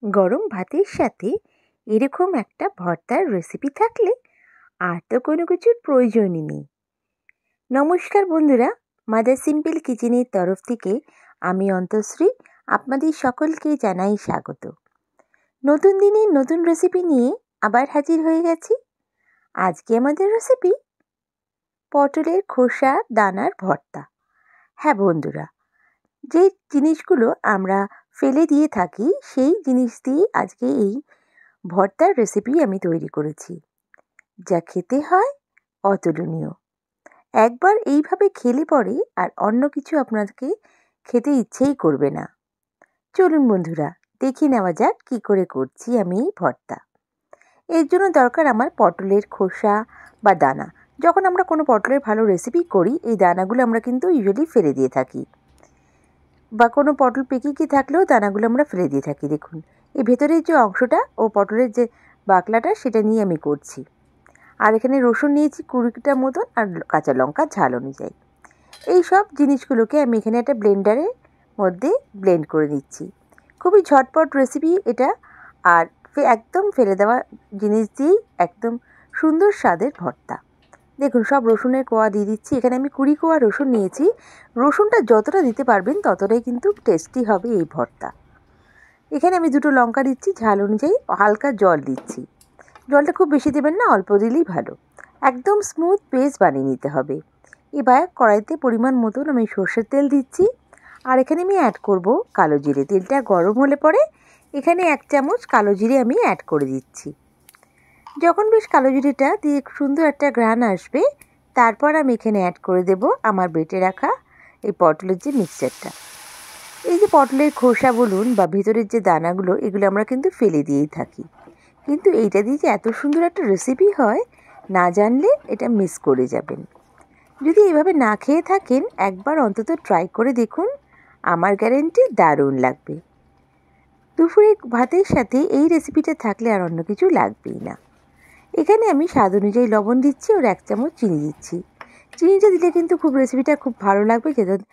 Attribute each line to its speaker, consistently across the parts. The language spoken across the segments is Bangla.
Speaker 1: গরম ভাতের সাথে এরকম একটা ভর্তার রেসিপি থাকলে আর তো কোনো কিছুর প্রয়োজনই নেই। নমস্কার বন্ধুরা, মাদার সিম্পল কিচেনের তরফ থেকে আমি অন্তশ্রী আপনাদের সকলকে জানাই স্বাগত। নতুন দিনের নতুন রেসিপি নিয়ে আবার হাজির হয়ে গেছি। আজকে আমাদের রেসিপি পটলের খোসা দানার ভর্তা। হ্যাঁ বন্ধুরা, যে জিনিসগুলো আমরা ফেলে দিয়ে থাকি সেই জিনিস দিয়ে আজকে এই ভর্তার রেসিপি আমি তৈরি করেছি, যা খেতে হয় অতুলনীয়। একবার এইভাবে খেলে পরে আর অন্য কিছু আপনাকে খেতে ইচ্ছেই করবে না। চলুন বন্ধুরা, দেখে নেওয়া যাক কী করে করছি আমি এই ভর্তা। এর জন্য দরকার আমার পটলের খোসা বা দানা। যখন আমরা কোনো পটলের ভালো রেসিপি করি, এই দানাগুলো আমরা কিন্তু ইউজুয়ালি ফেলে দিয়ে থাকি, বা কোনো পটল পেকে গিয়ে থাকলেও দানাগুলো আমরা ফেলে দিয়ে থাকি। দেখুন, এই ভেতরের যে অংশটা ও পটলের যে বাকলাটা, সেটা নিয়ে আমি করছি। আর এখানে রসুন নিয়েছি 20টা মতন, আর কাঁচা লঙ্কা ঝাল অনুযায়ী। এই সব জিনিসগুলোকে আমি এখানে একটা ব্লেন্ডারের মধ্যে ব্লেন্ড করে নিচ্ছি। খুবই ঝটপট রেসিপি এটা, আর একদম ফেলে দেওয়া জিনিস দিয়েই একদম সুন্দর স্বাদের ভর্তা। দেখুন, সব রসুনের কোয়া দিয়ে দিচ্ছি। এখানে আমি 20 কোয়া রসুন নিয়েছি। রসুনটা যতটা দিতে পারবেন ততটাই কিন্তু টেস্টি হবে এই ভর্তা। এখানে আমি 2টো লঙ্কা দিচ্ছি, ঝাল অনুযায়ী হালকা জল দিচ্ছি। জলটা খুব বেশি দেবেন না, অল্প দিলেই ভালো। একদম স্মুথ পেস্ট বানিয়ে নিতে হবে। এবার কড়াইতে পরিমাণ মতন আমি সর্ষের তেল দিচ্ছি, আর এখানে আমি অ্যাড করব কালো জিরে। তেলটা গরম হলে পরে এখানে 1 চামচ কালো জিরে আমি অ্যাড করে দিচ্ছি। যখন বেশ কালো জিরেটা দিয়ে সুন্দর একটা ঘ্রাণ আসবে, তারপর আমি এখানে অ্যাড করে দেব আমার বেটে রাখা এই পটলের যে মিক্সচারটা। এই যে পটলের খোসা বলুন বা ভেতরের যে দানাগুলো, এগুলো আমরা কিন্তু ফেলে দিয়েই থাকি, কিন্তু এইটা দিয়ে যে এত সুন্দর একটা রেসিপি হয়, না জানলে এটা মিস করে যাবেন। যদি এভাবে না খেয়ে থাকেন, একবার অন্তত ট্রাই করে দেখুন, আমার গ্যারেন্টি দারুণ লাগবে। দুপুরে ভাতের সাথে এই রেসিপিটা থাকলে আর অন্য কিছু লাগবেই না। এখানে আমি স্বাদ অনুযায়ী লবণ দিচ্ছি, আর 1 চামচ চিনি দিচ্ছি। চিনিটা দিলে কিন্তু রেসিপিটা খুব ভালো লাগবে, যেহেতু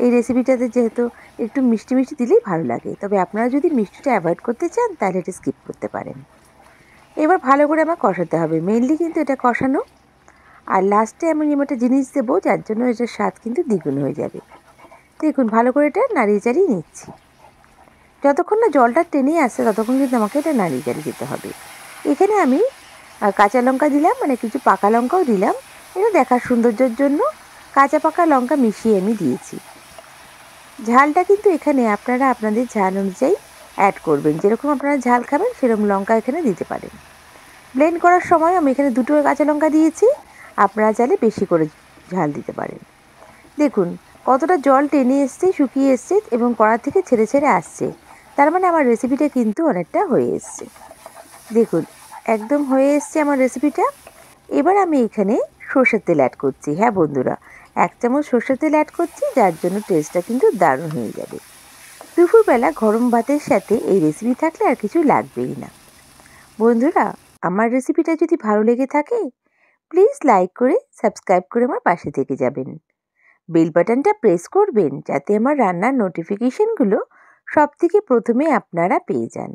Speaker 1: এই রেসিপিটাতে যেহেতু একটু মিষ্টি মিষ্টি দিলেই ভালো লাগে। তবে আপনারা যদি মিষ্টিটা অ্যাভয়েড করতে চান, তাহলে এটা স্কিপ করতে পারেন। এবার ভালো করে আমার কষাতে হবে, মেনলি কিন্তু এটা কষানো। আর লাস্টে আমি একটা জিনিস দেবো, যার জন্য এটার স্বাদ কিন্তু দ্বিগুণ হয়ে যাবে। দেখুন, ভালো করে এটা নাড়িয়ে চাড়িয়ে নিচ্ছি। যতক্ষণ না জলটা টেনে আসছে, ততক্ষণ কিন্তু আমাকে এটা নাড়িয়ে চাড়িয়ে যেতে হবে। এখানে আমি কাঁচা লঙ্কা দিলাম, মানে কিছু পাকা লঙ্কাও দিলাম, এটা দেখার সৌন্দর্যের জন্য। কাঁচা পাকা লঙ্কা মিশিয়ে আমি দিয়েছি। ঝালটা কিন্তু এখানে আপনারা আপনাদের ঝাল অনুযায়ী অ্যাড করবেন। যেরকম আপনারা ঝাল খাবেন সেরকম লঙ্কা এখানে দিতে পারেন। ব্লেন্ড করার সময় আমি এখানে 2টো কাঁচা লঙ্কা দিয়েছি, আপনারা চাইলে বেশি করে ঝাল দিতে পারেন। দেখুন কতটা জল টেনে এসছে, শুকিয়ে এসছে, এবং কড়া থেকে ছেড়ে ছেড়ে আসছে। তার মানে আমার রেসিপিটা কিন্তু অনেকটা হয়ে এসছে। দেখুন, একদম হয়ে এসছে আমার রেসিপিটা। এবার আমি এখানে সর্ষের তেল অ্যাড করছি। হ্যাঁ বন্ধুরা, 1 চামচ সর্ষের তেল অ্যাড করছি, যার জন্য টেস্টটা কিন্তু দারুণ হয়ে যাবে। দুপুরবেলা গরম ভাতের সাথে এই রেসিপি থাকলে আর কিছু লাগবেই না। বন্ধুরা, আমার রেসিপিটা যদি ভালো লেগে থাকে, প্লিজ লাইক করে সাবস্ক্রাইব করে আমার পাশে থেকে যাবেন। বেল বাটনটা প্রেস করবেন, যাতে আমার রান্নার নোটিফিকেশনগুলো সবথেকে প্রথমে আপনারা পেয়ে যান।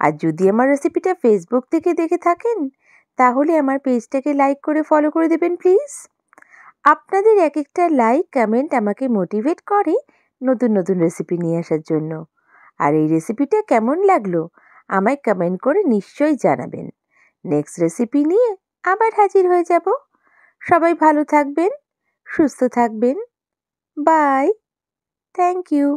Speaker 1: আর যদি আমার রেসিপিটা ফেসবুক থেকে দেখে থাকেন, তাহলে আমার পেজটাকে লাইক করে ফলো করে দেবেন প্লিজ। আপনাদের এক একটা লাইক কমেন্ট আমাকে মোটিভেট করে নতুন নতুন রেসিপি নিয়ে আসার জন্য। আর এই রেসিপিটা কেমন লাগলো আমায় কমেন্ট করে নিশ্চয়ই জানাবেন। নেক্সট রেসিপি নিয়ে আবার হাজির হয়ে যাব। সবাই ভালো থাকবেন, সুস্থ থাকবেন। বাই। Thank you.